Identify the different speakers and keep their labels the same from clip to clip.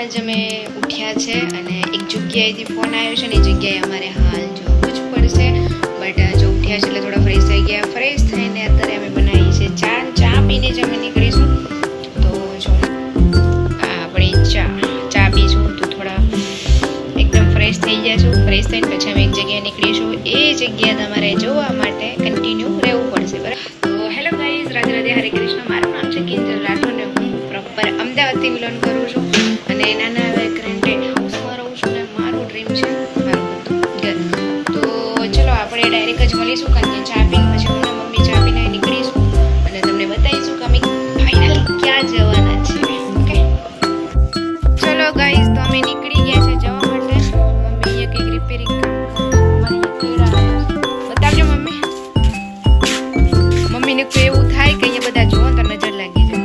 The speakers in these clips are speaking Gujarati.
Speaker 1: હમણાં જ અમે ઉઠ્યા છે અને એક જગ્યાએથી ફોન આવ્યો છે ને એ જગ્યાએ અમારે હાલ જવું જ પડશે. બટ જો ઉઠ્યા છે એટલે થોડા ફ્રેશ થઈ ગયા. ફ્રેશ થઈને અત્યારે અમે બનાવી છે ચા પીને જ અમે નીકળીશું. તો જો આપણે ચા પીશું તો થોડા એકદમ ફ્રેશ થઈ જઈશું. ફ્રેશ થઈને પછી અમે એક જગ્યાએ નીકળીશું. એ જગ્યા તમારે જોવા માટે કન્ટિન્યુ રહેવું પડશે. બરાબર? તો હેલો ગાઈઝ, રાધે રાધે, હરે કૃષ્ણ. મારું નામ છે કિંજલ રાઠોડ ને હું પ્રોપર અમદાવાદથી બિલોંગ કરું છું અને નાના હવે ગ્રેન્ટેડ હાઉસમાં રહું છું ને મારું ડ્રીમ છે મારું ઘર. તો ચલો આપણે ડાયરેક્ટ જ મળીશું કારણ કે ચા પીને પછી હું ને મમ્મી ચા પીને નીકળીશું અને તમને બતાવીશું કે અમે ફાઇનલી ક્યાં જવાના છીએ. ઓકે ચલો ગાઈઝ, તો અમે નીકળી ગયા છે જવા માટે. મમ્મી અહીંયા કંઈક રિપેરિંગ બતાવજો મમ્મી. મમ્મીને કોઈ એવું થાય કે અહીંયા બધા જોવો તો નજર લાગી જાય.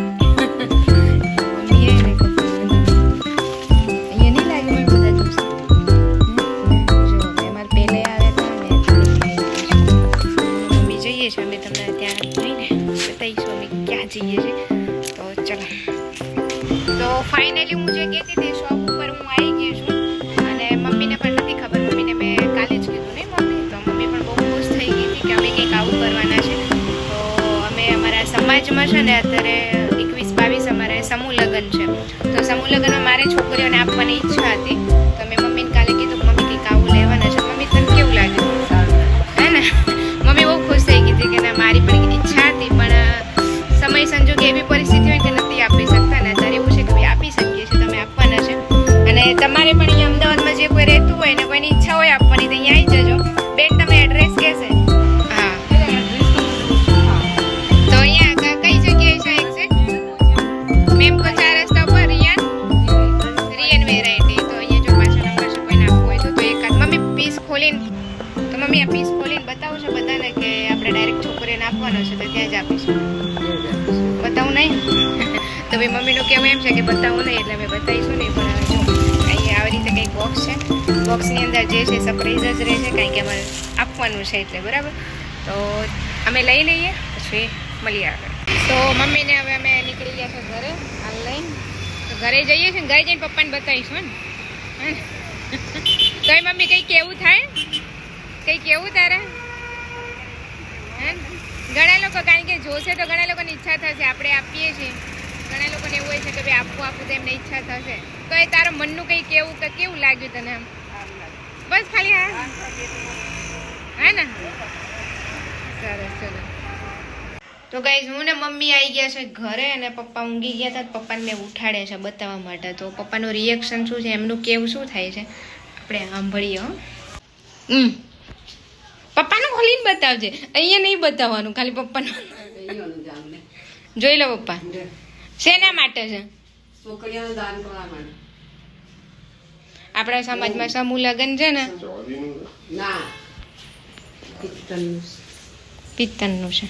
Speaker 1: તો ફાઇનલી હું જે કહેતી હતી શોપ ઉપર હું આવી ગઈ છું અને મમ્મીને પણ નથી ખબર. મમ્મીને મેં કાલે જ કીધું નહીં મમ્મી, તો મમ્મી પણ બહુ ખુશ થઈ ગઈ હતી કે અમે કંઈક આવું કરવાના છે. તો અમે અમારા સમાજમાં છે ને અત્યારે 21-22 અમારે સમૂહ લગ્ન છે. તો સમૂહ લગ્નમાં મારે છોકરીઓને આપવાની ઈચ્છા હતી. તો મેં મમ્મીને કાલે કીધું કે મમ્મી કંઈક આવું લેવાના છે. મમ્મી તને કેવું લાગ્યું? હે ને? મમ્મી બહુ ખુશ થઈ ગઈ હતી કે ના મારી પણ ઈચ્છા હતી પણ સમય સંજોગે એવી પરિસ્થિતિ હોય કે નથી આપી શકતા ને. અત્યારે એવું છે કે ભાઈ આપી શકીએ છીએ, તમે આપવાના છે. અને તમારે પણ અહીંયા અમદાવાદમાં જે કોઈ રહેતું હોય ને કોઈની ઈચ્છા હોય આપવાની તો અહીંયા આવી જજો. બેન તમે એડ્રેસ કહેશે? હા, તો અહીંયા કઈ જગ્યાએ છે એક્ઝેક્ટ? મેમકો 4 રસ્તા ઉપર રિયન વેરાયટી. તો અહીંયા જો પાછળ નંબર છે, કોઈને આપવું હોય તો એકાદ મમ્મી પીસ ખોલીને, તો મમ્મી આ પીસ ખોલીને બતાવો છો બધાને કે આપણે ડાયરેક્ટ છોકરીને આપવાનો છે તો ત્યાં જ આપીશું. બતાવું નહીં? તો ભાઈ મમ્મીનું કહેવું એમ છે કે બતાવું નહીં એટલે અમે બતાવીશું નહીં. પણ જો અહીંયા આવી રીતે કંઈક બોક્સ છે. બોક્સની અંદર જે છે સરપ્રાઈઝ જ રહે છે કારણ કે અમારે આપવાનું છે એટલે. બરાબર? તો અમે લઈ લઈએ પછી મળીએ આગળ. તો મમ્મીને હવે અમે નીકળી ગયા છે ઘરે હાલ લઈને. તો ઘરે જઈએ છીએ ને, ઘરે જઈને પપ્પાને બતાવીશું ને. કઈ મમ્મી કંઈ કેવું થાય? કંઈ કેવું તારે? હે? ઘણા લોકો કારણ કે જોશે તો ઘણા લોકોની ઈચ્છા થશે. આપણે આપીએ છીએ, ઘણા લોકોને એવું હોય છે કે ભાઈ આપવું તો એમને ઈચ્છા થશે. તો એ તારા મનનું કંઈ કેવું કે કેવું લાગ્યું તને? એમ બસ ખાલી હા ને? સરસ. ચલો તો ગાઈઝ, હું ને મમ્મી આવી ગયા છે ઘરે અને પપ્પા ઊંઘી ગયા હતા. પપ્પાને મેં ઉઠાડ્યા છે બતાવવા માટે. તો પપ્પાનું રિએક્શન શું છે, એમનું કેવું શું થાય છે આપણે સાંભળીએ. પપ્પાનું ખોલીને બતાવજે, અહીંયા નહીં બતાવવાનું, ખાલી પપ્પાનું જોઈ લો. પપ્પા શેના માટે છે?
Speaker 2: છોકરીઓને દાન કરવા માટે.
Speaker 1: આપણા સમાજમાં સમૂહ લગ્ન છે ને?
Speaker 2: ના,
Speaker 1: પિત્તળનું છે.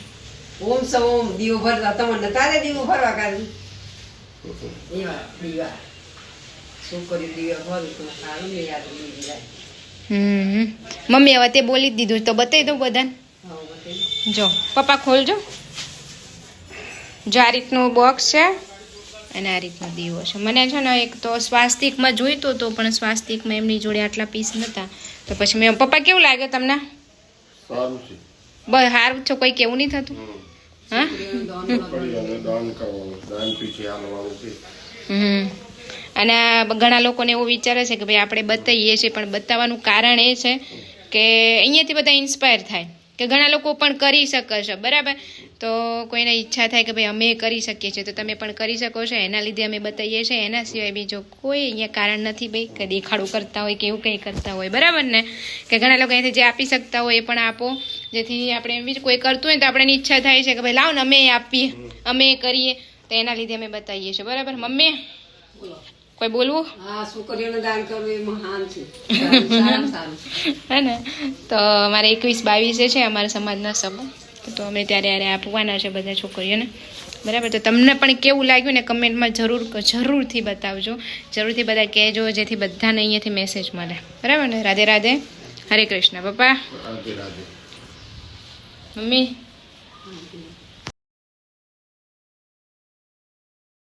Speaker 2: ઓમ સમ દીવો ભરતા તમને તારે દીવો ભરવા કાઢી દીવા છોકરી દીવા ભરું તો સારું ને યાદ નહીં જાય.
Speaker 1: મમ્મી હવે તે બોલી જ દીધું તો બતાવી દઉં બધાને. જો પપ્પા ખોલજો. જો આ રીતનું બોક્સ છે અને આ રીતનો દીવો છે. મને છે ને એક તો સ્વાસ્તિકમાં જોઈતો હતો પણ સ્વાસ્તિકમાં એમની જોડે આટલા પીસ નહોતા. તો પછી મેં પપ્પા કેવું લાગ્યો તમને? બસ સારું છે, કોઈ કેવું નહીં થતું. હા અને ઘણા લોકોને એવું વિચારે છે કે ભાઈ આપણે બતાવીએ છીએ પણ બતાવવાનું કારણ એ છે કે અહીંયાથી બધા ઇન્સ્પાયર થાય કે ઘણા લોકો પણ કરી શકે છે. બરાબર? તો કોઈને ઈચ્છા થાય કે ભાઈ અમે કરી શકીએ છીએ તો તમે પણ કરી શકો છો. એના લીધે અમે બતાવીએ છીએ. એના સિવાય બીજો કોઈ અહીંયા કારણ નથી ભાઈ કે દેખાડું કરતા હોય કે એવું કંઈ કરતા હોય. બરાબર ને? કે ઘણા લોકો અહીંયાથી જે આપી શકતા હોય એ પણ આપો, જેથી આપણે એમ કોઈ કરતું હોય તો આપણને ઈચ્છા થાય છે કે ભાઈ લાવો ને અમે આપીએ, અમે કરીએ. તો એના લીધે અમે બતાવીએ છીએ. બરાબર? મમ્મી કોઈ બોલવું?
Speaker 2: હા, છોકરીઓને દાન કરવું એ મહાન છે.
Speaker 1: હે ને? તો અમારે 21-22 છે અમારા સમાજના સમૂહ. તો અમે ત્યારે આપવાના છે બધા છોકરીઓને. બરાબર? તો તમને પણ કેવું લાગ્યું ને કમેન્ટમાં જરૂરથી બતાવજો. જરૂરથી બધા કહેજો જેથી બધાને અહીંયાથી મેસેજ મળે. બરાબર ને? રાધે રાધે, હરે કૃષ્ણ. પપ્પા મમ્મી